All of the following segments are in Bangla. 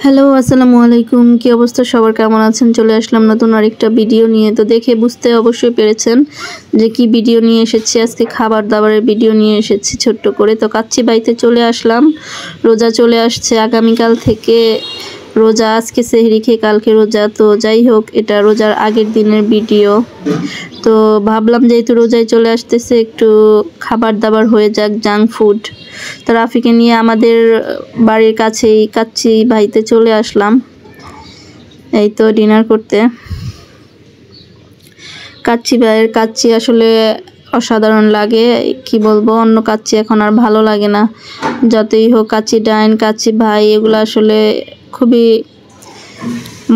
হ্যালো আসসালামু আলাইকুম, কি অবস্থা সবার, কেমন আছেন? চলে আসলাম নতুন আরেকটা ভিডিও নিয়ে। তো দেখে বুঝতে অবশ্যই পেরেছেন যে কি ভিডিও নিয়ে এসেছি। আজকে খাবার দাবারের ভিডিও নিয়ে এসেছি ছোট্ট করে। তো কাচ্চি বাইতে চলে আসলাম, রোজা চলে আসছে আগামীকাল থেকে রোজা, আজকে সেহরি খেয়ে কালকে রোজা। তো যাই হোক, এটা রোজার আগের দিনের ভিডিও। তো ভাবলাম যেহেতু রোজায় চলে আসতেছে একটু খাবার দাবার হয়ে যাক, জাঙ্ক ফুড। তো রাফিকে নিয়ে আমাদের বাড়ির কাছেই কাচ্চি ভাইতে চলে আসলাম এই তো ডিনার করতে। কাচ্চি ভাইয়ের কাচ্চি আসলে অসাধারণ লাগে, কি বলবো, অন্য কাচ্চি এখন আর ভালো লাগে না। যতই হোক কাচ্চি ডাইন, কাচ্চি ভাই, এগুলো আসলে খুবই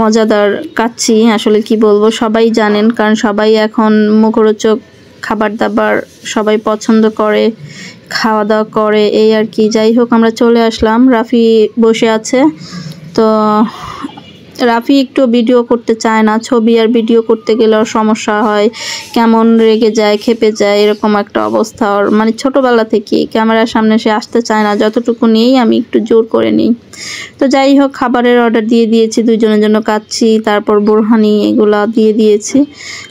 মজাদার কাচ্চি। আসলে কি বলবো, সবাই জানেন, কারণ সবাই এখন মুখরোচক খাবার দাবার সবাই পছন্দ করে, খাওয়া দাওয়া করে, এই আর কি। যাই হোক, আমরা চলে আসলাম, রাফি বসে আছে। তো রাফি একটু ভিডিও করতে চায় না, ছবি আর ভিডিও করতে গেলে ওর সমস্যা হয়, কেমন রেগে যায়, খেপে যায়, এরকম একটা অবস্থা ওর। মানে ছোটোবেলা থেকেই ক্যামেরার সামনে সে আসতে চায় না, যতটুকু নিয়েই আমি একটু জোর করে নিই। তো যাই হোক, খাবারের অর্ডার দিয়ে দিয়েছি দুজনের জন্য, কাচ্চি তারপর বোরহানি এগুলা দিয়ে দিয়েছি,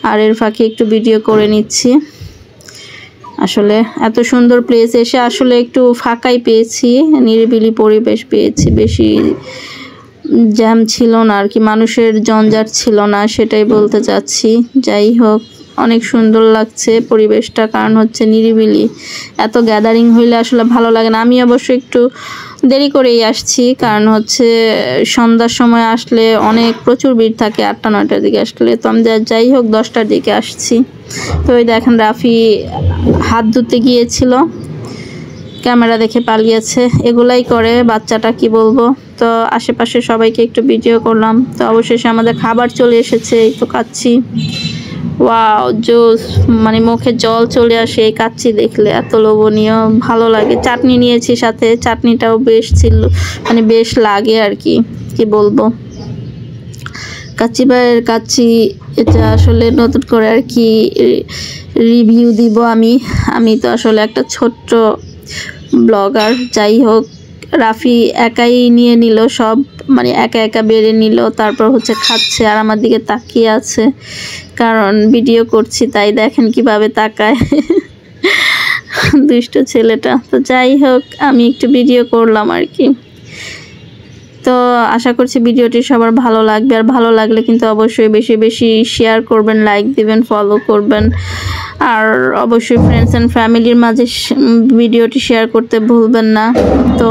আর এর ফাঁকে একটু ভিডিও করে নিচ্ছি। আসলে এত সুন্দর প্লেস এসে আসলে একটু ফাঁকাই পেয়েছি, নিরিবিলি পরিবেশ পেয়েছি, বেশি জ্যাম ছিল না আর কি, মানুষের জঞ্জাট ছিল না, সেটাই বলতে চাচ্ছি। যাই হোক, অনেক সুন্দর লাগছে পরিবেশটা, কারণ হচ্ছে নিরিবিলি। এত গ্যাদারিং হইলে আসলে ভালো লাগে না। আমি অবশ্য একটু দেরি করেই আসছি, কারণ হচ্ছে সন্ধ্যার সময় আসলে অনেক প্রচুর ভিড় থাকে, 8টা-9টার দিকে আসলে। তো আমি যাই হোক 10টার দিকে আসছি। তো ওই দেখেন রাফি হাত ধুতে গিয়েছিল, ক্যামেরা দেখে পালিয়েছে, এগুলাই করে বাচ্চাটা, কি বলবো। তো আশেপাশে সবাইকে একটু ভিডিও করলাম। তো অবশেষে আমাদের খাবার চলে এসেছে, এই তো কাচ্চি। ওয়াও জোস, মানে মুখে জল চলে আসে এই কাচ্চি দেখলে, এত লোভনীয়, ভালো লাগে। চাটনি নিয়েছি সাথে, চাটনিটাও বেশ ছিল, মানে বেশ লাগে আর কি, কি বলবো। কাচ্চি ভাইয়ের কাচ্চি এটা আসলে নতুন করে আর কি রিভিউ দিব আমি তো আসলে একটা ছোট্ট ব্লগার। যাই হোক, রাফি একাই নিয়ে নিল সব, মানে একা একা বেড়ে নিল, তারপর হচ্ছে খাচ্ছে আর আমার দিকে তাকিয়ে আছে, কারণ ভিডিও করছি তাই দেখেন কিভাবে তাকায় দুষ্ট ছেলেটা। তো যাই হোক, আমি একটু ভিডিও করলাম আর কি। তো আশা করছি ভিডিওটি সবার ভালো লাগবে, আর ভালো লাগলে কিন্তু অবশ্যই বেশি বেশি শেয়ার করবেন, লাইক দিবেন, ফলো করবেন, আর অবশ্যই ফ্রেন্ডস অ্যান্ড ফ্যামিলির মাঝে ভিডিওটি শেয়ার করতে ভুলবেন না। তো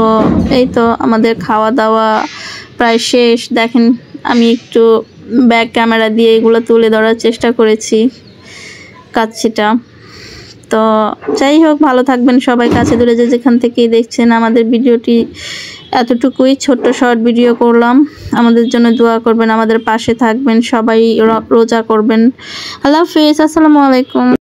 এই তো আমাদের খাওয়া দাওয়া প্রায় শেষ। দেখেন আমি একটু ব্যাক ক্যামেরা দিয়ে এগুলো তুলে ধরার চেষ্টা করেছি কাচ্চিটা। তো যাই হোক, ভালো থাকবেন সবাই, কাছে দূরে যে যেখান থেকেই দেখছেন আমাদের ভিডিওটি। এতটুকুই ছোট্ট শর্ট ভিডিও করলাম, আমাদের জন্য দোয়া করবেন, আমাদের পাশে থাকবেন, সবাই রোজা করবেন। আল্লাহ হাফেজ, আসসালামু আলাইকুম।